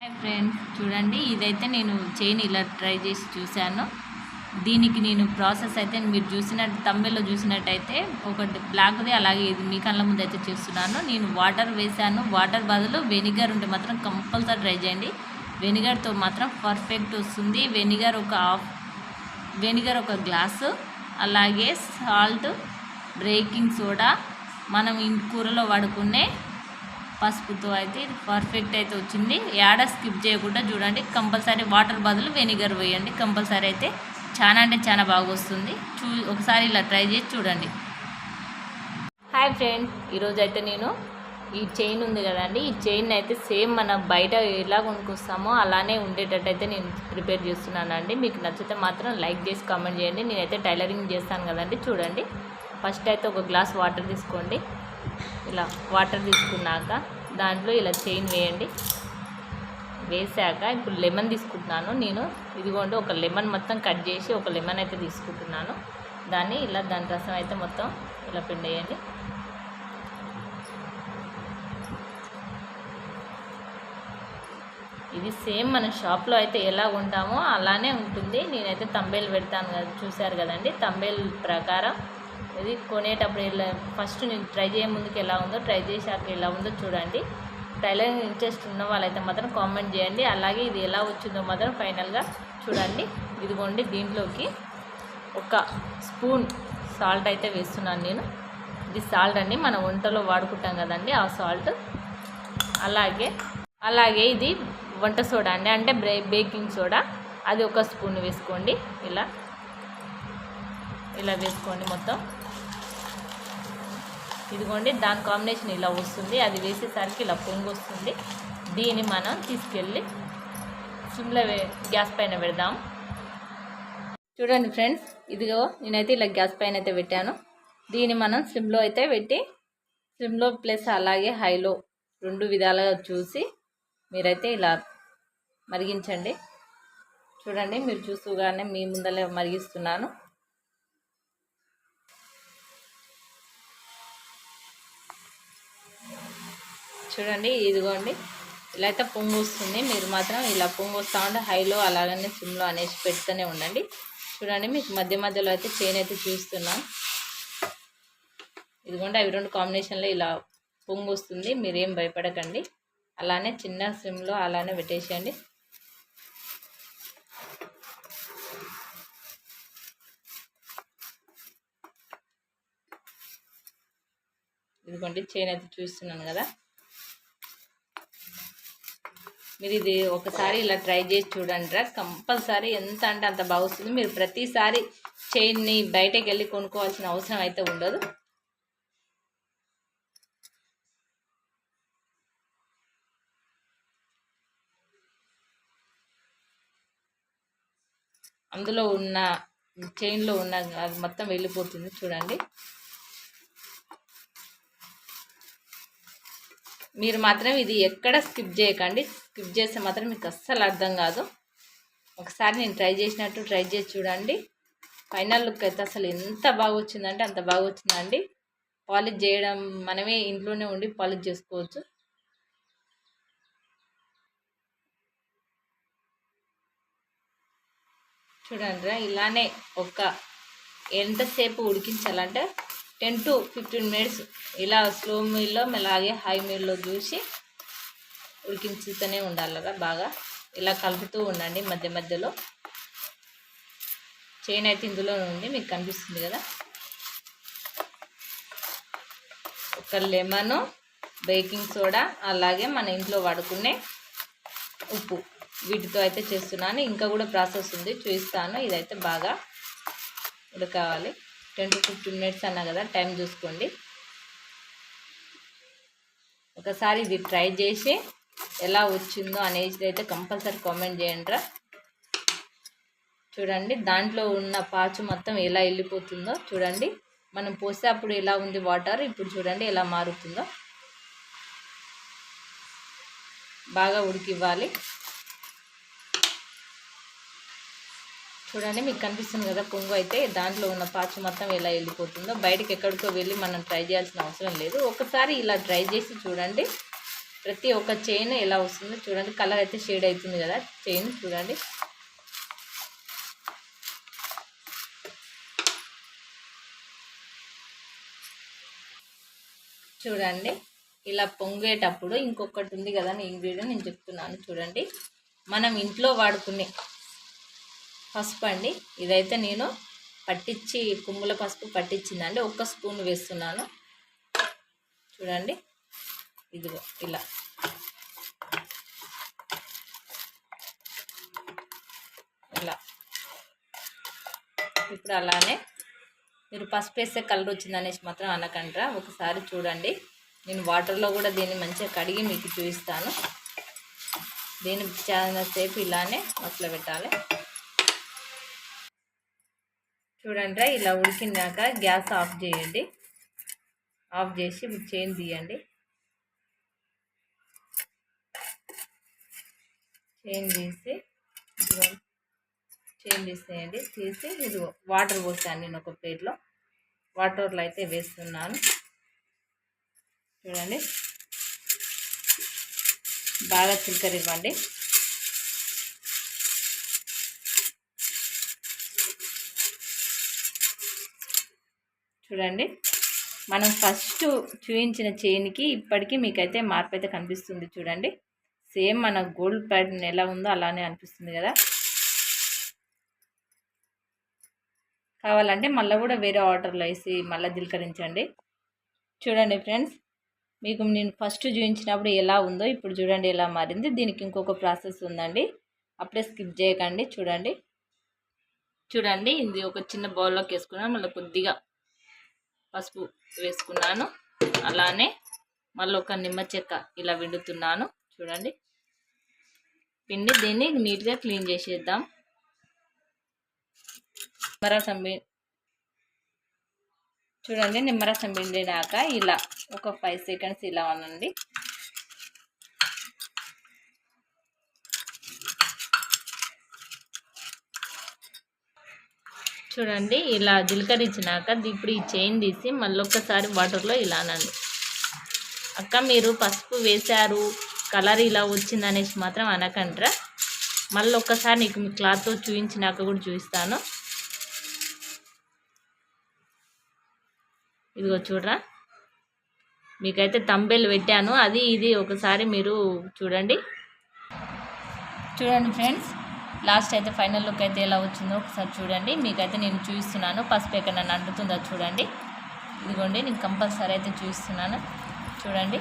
Hi friends, చూడండి ఇదైతే నేను చైన్ ఇలా ట్రై చేసి చూశాను. దీనికి నేను ప్రాసెస్ అయితే మీరు తమిళ్లో చూసినట్టయితే ఒకటి బ్లాక్ది, అలాగే ఇది మీ కళ్ళ ముందు అయితే చేస్తున్నాను. నేను వాటర్ వేసాను. వాటర్ బదులు వెనిగర్ ఉంటే మాత్రం కంపల్సరీ ట్రై చేయండి. వెనిగర్తో మాత్రం పర్ఫెక్ట్ వస్తుంది. వెనిగర్ ఒక గ్లాసు, అలాగే సాల్ట్, బేకింగ్ సోడా, మనం కూరలో వాడుకునే పసుపుతో అయితే ఇది పర్ఫెక్ట్ అయితే వచ్చింది. యాడ స్కిప్ చేయకుండా చూడండి. కంపల్సరీ వాటర్ బదులు వెనిగర్ వేయండి. కంపల్సరీ అయితే చాలా అంటే చాలా బాగా వస్తుంది. ఒకసారి ఇలా ట్రై చేసి చూడండి. హాయ్ ఫ్రెండ్స్, ఈరోజు అయితే నేను ఈ చైన్ ఉంది కదండి, ఈ చైన్ అయితే సేమ్ మన బయట ఎలా కొనుక్కొస్తామో అలానే ఉండేటట్టు అయితే నేను ప్రిపేర్ చేస్తున్నానండి. మీకు నచ్చితే మాత్రం లైక్ చేసి కామెంట్ చేయండి. నేనైతే టైలరింగ్ చేస్తాను కదండి. చూడండి, ఫస్ట్ అయితే ఒక గ్లాస్ వాటర్ తీసుకోండి. ఇలా వాటర్ తీసుకున్నాక దాంట్లో ఇలా చైన్ వేయండి. వేసాక ఇప్పుడు లెమన్ తీసుకుంటున్నాను నేను. ఇదిగోండి, ఒక లెమన్ మొత్తం కట్ చేసి ఒక లెమన్ అయితే తీసుకుంటున్నాను. దాన్ని ఇలా దాని రసం అయితే మొత్తం ఇలా పిండేయండి. ఇది సేమ్ మన షాప్లో అయితే ఎలా ఉంటామో అలానే ఉంటుంది. నేనైతే తంబేలు పెడతాను కదా, చూశారు కదండి. తంబేలు ప్రకారం ఇది కొనేటప్పుడు ఇలా ఫస్ట్ నేను ట్రై చేయ ముందుకు ఎలా ఉందో, ట్రై చేశాక ఎలా ఉందో చూడండి. టైలరింగ్ ఇంట్రెస్ట్ ఉన్న వాళ్ళైతే మాత్రం కామెంట్ చేయండి. అలాగే ఇది ఎలా వచ్చిందో మాత్రం ఫైనల్గా చూడండి. ఇదిగోండి, దీంట్లోకి ఒక స్పూన్ సాల్ట్ అయితే వేస్తున్నాను నేను. ఇది సాల్ట్ అండి, మన వంటలో వాడుకుంటాం కదండి, ఆ సాల్ట్. అలాగే ఇది వంట సోడా అండి, అంటే బేకింగ్ సోడా, అది ఒక స్పూన్ వేసుకోండి. ఇలా వేసుకోండి మొత్తం. ఇదిగోండి, దాని కాంబినేషన్ ఇలా వస్తుంది. అది వేసేసరికి ఇలా పొంగు వస్తుంది. దీన్ని మనం తీసుకెళ్ళి సిమ్లో గ్యాస్ పైన పెడదాం. చూడండి ఫ్రెండ్స్, ఇదిగో నేనైతే ఇలా గ్యాస్ పైన అయితే పెట్టాను. దీన్ని మనం సిమ్లో అయితే పెట్టి, సిమ్లో ప్లస్ అలాగే హైలో రెండు విధాలుగా చూసి మీరైతే ఇలా మరిగించండి. చూడండి, మీరు చూస్తూగానే మీ ముందలే మరిగిస్తున్నాను. చూడండి, ఇదిగోండి, ఇలా అయితే పొంగు వస్తుంది. మీరు మాత్రం ఇలా పొంగు వస్తూ ఉంటే హైలో అలాగనే సిమ్లో అనేసి పెడుతూనే ఉండండి. చూడండి, మీకు మధ్య మధ్యలో అయితే చైన్ అయితే చూస్తున్నాను. ఇదిగోండి, అవి రెండు కాంబినేషన్లో ఇలా పొంగు వస్తుంది. మీరేం భయపడకండి. అలానే చిన్న సిమ్లో అలానే పెట్టేసేయండి. ఇదిగోండి, చైన్ అయితే చూస్తున్నాను కదా. మీరు ఇది ఒకసారి ఇలా ట్రై చేసి చూడండి. కంపల్సరీ ఎంత అంటే అంత బాగా వస్తుంది. మీరు ప్రతిసారి చైన్ని బయటకు వెళ్ళి కొనుక్కోవాల్సిన అవసరం అయితే ఉండదు. అందులో ఉన్న చైన్లో ఉన్న అది మొత్తం వెళ్ళిపోతుంది. చూడండి, మీరు మాత్రం ఇది ఎక్కడ స్కిప్ చేయకండి. స్కిప్ చేస్తే మాత్రం మీకు అస్సలు అర్థం కాదు. ఒకసారి నేను ట్రై చేసినట్టు ట్రై చేసి చూడండి. ఫైనల్ లుక్ అయితే అసలు ఎంత బాగా వచ్చిందంటే అంత బాగా వచ్చిందండి. పాలిష్ చేయడం మనమే ఇంట్లోనే ఉండి పాలిష్ చేసుకోవచ్చు. చూడండి, ఇలానే ఎంతసేపు ఉడికించాలంటే 10 to 15 minutes ఇలా స్లో మీల్లో అలాగే హై మీల్లో చూసి ఉడికించుతూనే ఉండాలి. బాగా ఇలా కలుపుతూ ఉండండి మధ్య మధ్యలో. చైన్ అయితే ఇందులో ఉంది, మీకు కనిపిస్తుంది కదా. ఒక లెమను, బేకింగ్ సోడా, అలాగే మన ఇంట్లో వాడుకునే ఉప్పు, వీటితో అయితే చేస్తున్నాను. ఇంకా కూడా ప్రాసెస్ ఉంది, చూపిస్తాను. ఇదైతే బాగా ఉడకాలి. 10 to 15 minutes అన్నా కదా, టైం చూసుకోండి. ఒకసారి ఇది ట్రై చేసి ఎలా వచ్చిందో అనేది అయితే కంపల్సరీ కామెంట్ చేయండి. చూడండి, దాంట్లో ఉన్న పాచు మొత్తం ఎలా వెళ్ళిపోతుందో చూడండి. మనం పోస్తే అప్పుడు ఎలా ఉంది వాటర్, ఇప్పుడు చూడండి ఎలా మారుతుందో. బాగా ఉడికివ్వాలి. చూడండి, మీకు కనిపిస్తుంది కదా పొంగు అయితే. దాంట్లో ఉన్న పాచు మొత్తం ఎలా వెళ్ళిపోతుందో. బయటకు ఎక్కడికో వెళ్ళి మనం ట్రై చేయాల్సిన అవసరం లేదు. ఒకసారి ఇలా ట్రై చేసి చూడండి. ప్రతి ఒక్క చైన్ ఎలా వస్తుందో చూడండి. కలర్ అయితే షేడ్ అవుతుంది కదా చైన్ చూడండి. చూడండి ఇలా పొంగేటప్పుడు ఇంకొకటి ఉంది కదా ఇంగ్రీడియంట్ నేను చెప్తున్నాను చూడండి. మనం ఇంట్లో వాడుకునే పసుపు అండి. ఇదైతే నేను పట్టించి కొమ్ముల పసుపు పట్టించిందండి. 1 స్పూన్ వేస్తున్నాను చూడండి. ఇదిగో ఇలా ఇలా. ఇప్పుడు అలానే మీరు పసుపు వేస్తే కలర్ వచ్చిందనేసి మాత్రం అనకండ్రా. ఒకసారి చూడండి. నేను వాటర్లో కూడా దీన్ని మంచిగా కడిగి మీకు చూపిస్తాను. దీన్ని చాలా సేపు ఇలానే మసలు పెట్టాలి. చూడండి ఇలా ఉడికినాక గ్యాస్ ఆఫ్ చేయండి. ఆఫ్ చేసి ఇప్పుడు చైన్ తీయండి. చైన్ తీసేయండి. తీసి ఇది వాటర్ పోసాను నేను ఒక ప్లేట్లో. వాటర్లో అయితే వేస్తున్నాను చూడండి. బాగా చిలకరివ్వండి. చూడండి మనం ఫస్ట్ చూపించిన చైన్కి ఇప్పటికీ మీకైతే మార్పు అయితే కనిపిస్తుంది చూడండి. సేమ్ మన గోల్డ్ ప్యాటర్న్ ఎలా ఉందో అలానే అనిపిస్తుంది కదా. కావాలంటే మళ్ళీ కూడా వేరే వాటర్లో వేసి మళ్ళీ దిల్కరించండి. చూడండి ఫ్రెండ్స్, మీకు నేను ఫస్ట్ చూపించినప్పుడు ఎలా ఉందో ఇప్పుడు చూడండి ఎలా మారింది. దీనికి ఇంకొక ప్రాసెస్ ఉందండి, అప్పుడే స్కిప్ చేయకండి. చూడండి ఇది ఒక చిన్న బౌల్లోకి వేసుకున్నాను. మళ్ళీ కొద్దిగా పసుపు వేసుకున్నాను. అలానే మళ్ళీ ఒక నిమ్మ చెక్క ఇలా పిండుతున్నాను చూడండి. పిండి దీన్ని నీట్గా క్లీన్ చేసేద్దాం. చూడండి నిమ్మరసం పిండినాక ఇలా ఒక 5 సెకండ్స్ ఇలా అనండి. చూడండి ఇలా జిలకరించినాక ఇప్పుడు ఈ చైన్ తీసి మళ్ళీ ఒక్కసారి వాటర్లో ఇలా అనండి. అక్క మీరు పసుపు వేశారు కలర్ ఇలా వచ్చిందనేసి మాత్రం అనకండ్రా. మళ్ళీ ఒక్కసారి నీకు మీ క్లాత్తో చూపించినాక కూడా చూపిస్తాను. ఇదిగో చూడరా, మీకైతే తంబేలు పెట్టాను, అది ఇది ఒకసారి మీరు చూడండి ఫ్రెండ్స్. లాస్ట్ అయితే ఫైనల్ లుక్ అయితే ఎలా వచ్చిందో ఒకసారి చూడండి. మీకైతే నేను చూపిస్తున్నాను. పసుపు ఎక్కడ నన్ను అంటుతుందో చూడండి. ఇదిగోండి నేను కంపల్సరీ అయితే చూపిస్తున్నాను చూడండి.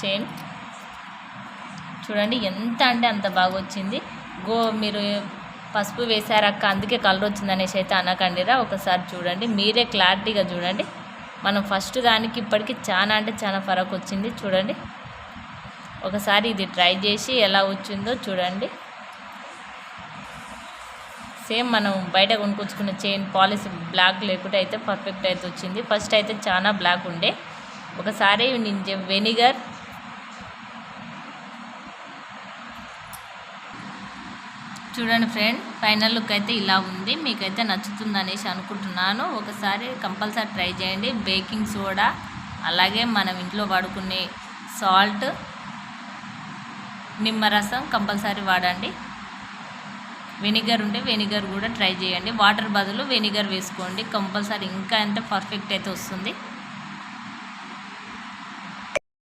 చైన్ చూడండి ఎంత అంటే అంత బాగా వచ్చింది. మీరు పసుపు వేసారక్క అందుకే కలర్ వచ్చిందనేసి అయితే అనకండిరా. ఒకసారి చూడండి, మీరే క్లారిటీగా చూడండి. మనం ఫస్ట్ దానికి ఇప్పటికీ చాలా అంటే చాలా ఫరక్ వచ్చింది చూడండి. ఒకసారి ఇది ట్రై చేసి ఎలా వచ్చిందో చూడండి. సేమ్ మనం బయట కొనుక్కొచ్చుకున్న చైన్ పాలిష్ బ్లాక్ లేకుంటే అయితే పర్ఫెక్ట్ అయితే వచ్చింది. ఫస్ట్ అయితే చాలా బ్లాక్ ఉండే. ఒకసారి నేను వెనిగర్ చూడండి ఫ్రెండ్, ఫైనల్ లుక్ అయితే ఇలా ఉంది. మీకైతే నచ్చుతుంది అనేసి అనుకుంటున్నాను. ఒకసారి కంపల్సరీ ట్రై చేయండి. బేకింగ్ సోడా అలాగే మనం ఇంట్లో వాడుకునే సాల్ట్, నిమ్మరసం కంపల్సరీ వాడండి. వెనిగర్ ఉంటే వెనిగర్ కూడా ట్రై చేయండి. వాటర్ బదులు వెనిగర్ వేసుకోండి కంపల్సరీ. ఇంకా ఎంత పర్ఫెక్ట్ అయితే వస్తుంది.